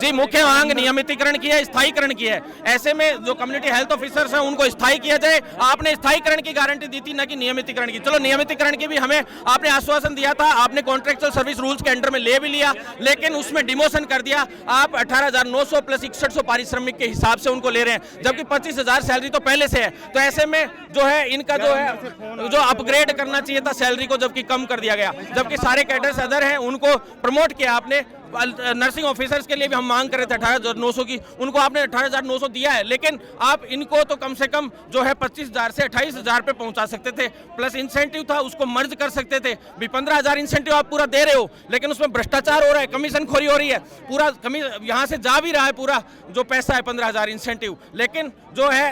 हमारी मुख्य मांग नियमितीकरण की है, स्थायीकरण की है। ऐसे में जो कम्युनिटी हेल्थ ऑफिसर्स हैं उनको स्थायी किया जाए। आपने स्थायीकरण की गारंटी दी थी, न कि नियमितीकरण की। चलो नियमितीकरण की भी हमें आपने आश्वासन दिया था, आपने कॉन्ट्रेक्चुअल सर्विस रूल्स के अंडर में ले भी लिया, लेकिन उसमें डिमोशन कर दिया। आप 18,900 प्लस 6100 पारिश्रमिक के हिसाब से उनको ले रहे हैं, जबकि 25,000 सैलरी तो पहले से है। तो ऐसे में जो है इनका जो अपग्रेड करना चाहिए था सैलरी को, जबकि कम कर दिया गया। जबकि सारे कैडर्स अदर हैं उनको प्रमोट किया आपने। नर्सिंग ऑफिसर्स के लिए भी हम मांग कर रहे थे 18,900 की, उनको आपने 18,900 दिया है, लेकिन आप इनको तो कम से कम जो है 25,000 से 28,000 पे पहुंचा सकते थे। प्लस इंसेंटिव था, उसको मर्ज कर सकते थे। 15,000 इंसेंटिव आप पूरा दे रहे हो, लेकिन उसमें भ्रष्टाचार हो रहा है, कमीशन खोरी हो रही है। पूरा यहाँ से जा भी रहा है पूरा जो पैसा है 15,000 इंसेंटिव, लेकिन जो है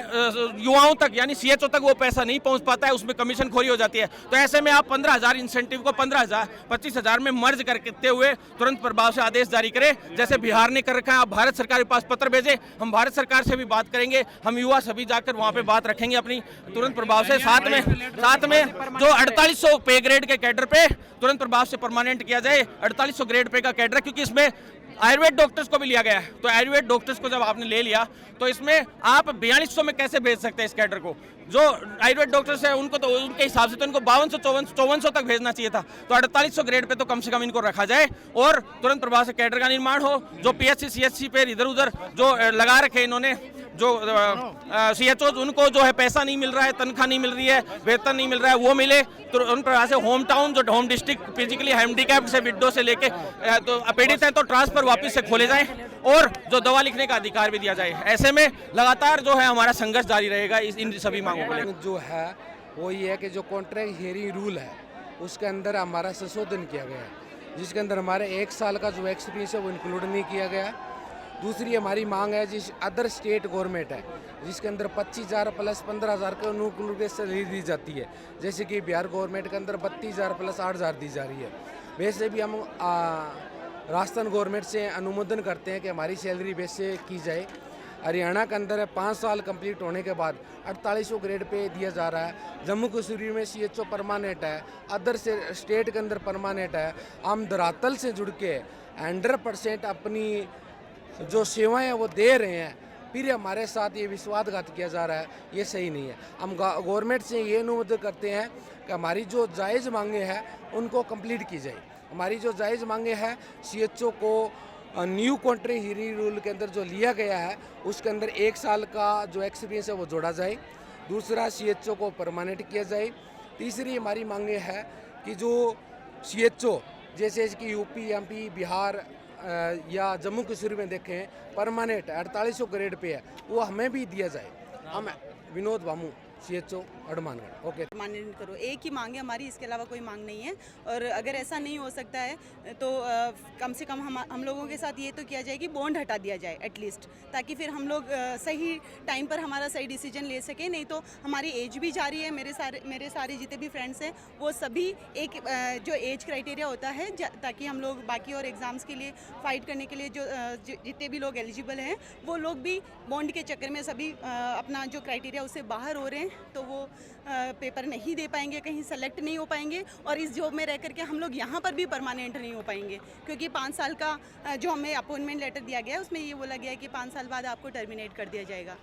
युवाओं तक यानी CHO तक वो पैसा नहीं पहुंच पाता है, उसमें कमीशन खोरी हो जाती है। तो ऐसे में आप 15,000 इंसेंटिव को 25,000 में मर्ज करते हुए तुरंत प्रभाव से आदेश जारी करें, जैसे बिहार ने कर रखा है। आप भारत सरकार के पास पत्र भेजें, हम भारत सरकार से भी बात करेंगे, हम युवा सभी जाकर वहां पे बात रखेंगे अपनी तुरंत प्रभाव से। साथ में जो 4800 पे ग्रेड के कैडर पे तुरंत प्रभाव से परमानेंट किया जाए। 4800 ग्रेड पे का कैडर, क्योंकि इसमें आयुर्वेद डॉक्टर्स को भी लिया गया है। तो आयुर्वेद डॉक्टर्स को जब आपने ले लिया तो इसमें आप 4200 में कैसे भेज सकते हैं इस कैडर को? जो आयुर्वेद डॉक्टर्स है उनको तो उनके हिसाब से तो इनको 5254 तक भेजना चाहिए था। तो 4800 ग्रेड पे तो कम से कम इनको रखा जाए और तुरंत प्रभाव से कैडर का निर्माण हो। जो PHC CHC पे इधर उधर जो लगा रखे इन्होंने जो CHO उनको जो है पैसा नहीं मिल रहा है, तनख्वाह नहीं मिल रही है, वेतन नहीं मिल रहा है, वो मिले। तो उन प्रकार से होम टाउन जो होम डिस्ट्रिक्ट फिजिकली हैंडीकैप्ड से विडो से लेके तो पीड़ित हैं तो ट्रांसफर वापस से खोले जाएं और जो दवा लिखने का अधिकार भी दिया जाए। ऐसे में लगातार जो है हमारा संघर्ष जारी रहेगा इन सभी मांगों को लेकर। जो है वो ये है कि जो कॉन्ट्रैक्ट हियरिंग रूल है उसके अंदर हमारा संशोधन किया गया है, जिसके अंदर हमारे 1 साल का जो एक्सपीरियंस है वो इंक्लूड नहीं किया गया। दूसरी हमारी मांग है जिस अदर स्टेट गवर्नमेंट है जिसके अंदर 25,000 प्लस 15,000 का अनुकूल सैलरी दी जाती है, जैसे कि बिहार गवर्नमेंट के अंदर 32,000 प्लस 8,000 दी जा रही है। वैसे भी हम राजस्थान गवर्नमेंट से अनुमोदन करते हैं कि हमारी सैलरी वैसे की जाए। हरियाणा के अंदर 5 साल कंप्लीट होने के बाद 4800 ग्रेड पे दिया जा रहा है। जम्मू कश्मीर में CHO परमानेंट है, अदर से स्टेट के अंदर परमानेंट है। हम धरातल से जुड़ के 100% अपनी जो सेवाएं हैं वो दे रहे हैं, फिर हमारे साथ ये विश्वासघात किया जा रहा है, ये सही नहीं है। हम गवर्नमेंट से ये अनुरोध करते हैं कि हमारी जो जायज़ मांगे हैं उनको कंप्लीट की जाए। हमारी जो जायज़ मांगे हैं CHO को न्यू कॉन्ट्रैक्ट हियरिंग रूल के अंदर जो लिया गया है उसके अंदर 1 साल का जो एक्सपीरियंस है वो जोड़ा जाए। दूसरा CHO को परमानेंट किया जाए। तीसरी हमारी मांगे है कि जो CHO जैसे कि UP MP बिहार या जम्मू कश्मीर में देखें परमानेंट 4800 ग्रेड पे है, वो हमें भी दिया जाए। हम Vinod Bhamu CHO Hanumangarh. Okay, permanent करो, एक ही मांग है हमारी, इसके अलावा कोई मांग नहीं है। और अगर ऐसा नहीं हो सकता है तो कम से कम हम लोगों के साथ ये तो किया जाए कि बॉन्ड हटा दिया जाए एटलीस्ट, ताकि फिर हम लोग सही टाइम पर हमारा सही डिसीजन ले सकें। नहीं तो हमारी एज भी जा रही है, मेरे सारे जितने भी फ्रेंड्स हैं वो सभी एक जो एज क्राइटेरिया होता है ताकि हम लोग बाकी और एग्ज़ाम्स के लिए फ़ाइट करने के लिए जो जितने भी लोग एलिजिबल हैं वो लोग भी बॉन्ड के चक्कर में सभी अपना जो क्राइटेरिया उससे बाहर हो रहे हैं, तो वो पेपर नहीं दे पाएंगे, कहीं सेलेक्ट नहीं हो पाएंगे और इस जॉब में रह करके हम लोग यहाँ पर भी परमानेंट नहीं हो पाएंगे, क्योंकि 5 साल का जो हमें अपॉइंटमेंट लेटर दिया गया है उसमें ये बोला गया है कि 5 साल बाद आपको टर्मिनेट कर दिया जाएगा।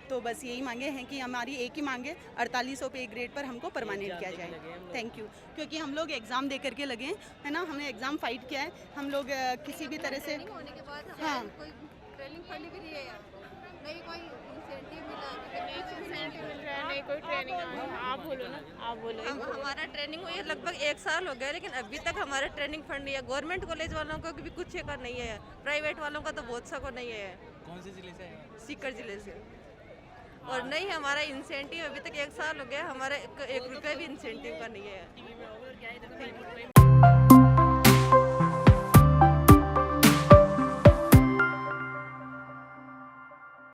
तो बस यही मांगे हैं कि हमारी एक ही मांगे 4800 पे ग्रेड पर हमको परमानेंट किया जाए। Thank you. क्योंकि हम लोग एग्ज़ाम दे करके लगे है ना, हमने एग्ज़ाम फाइट किया है, हम लोग किसी भी तरह से हाँ ट्रेनिंग फंड भी दिए नहीं, कोई इंसेंटिव मिला नहीं, कोई ट्रेनिंग। आप बोलो ना, आप बोलो। हमारा ट्रेनिंग हुई है लगभग 1 साल हो गया, लेकिन अभी तक हमारा ट्रेनिंग फंड नहीं है। गवर्नमेंट कॉलेज वालों को भी कुछ का नहीं है, प्राइवेट वालों का तो बहुत सा को नहीं है। कौन से जिले से? सीकर जिले से। और नहीं, हमारा इंसेंटिव अभी तक 1 साल हो गया, हमारा 1 रुपये भी इंसेंटिव का नहीं है।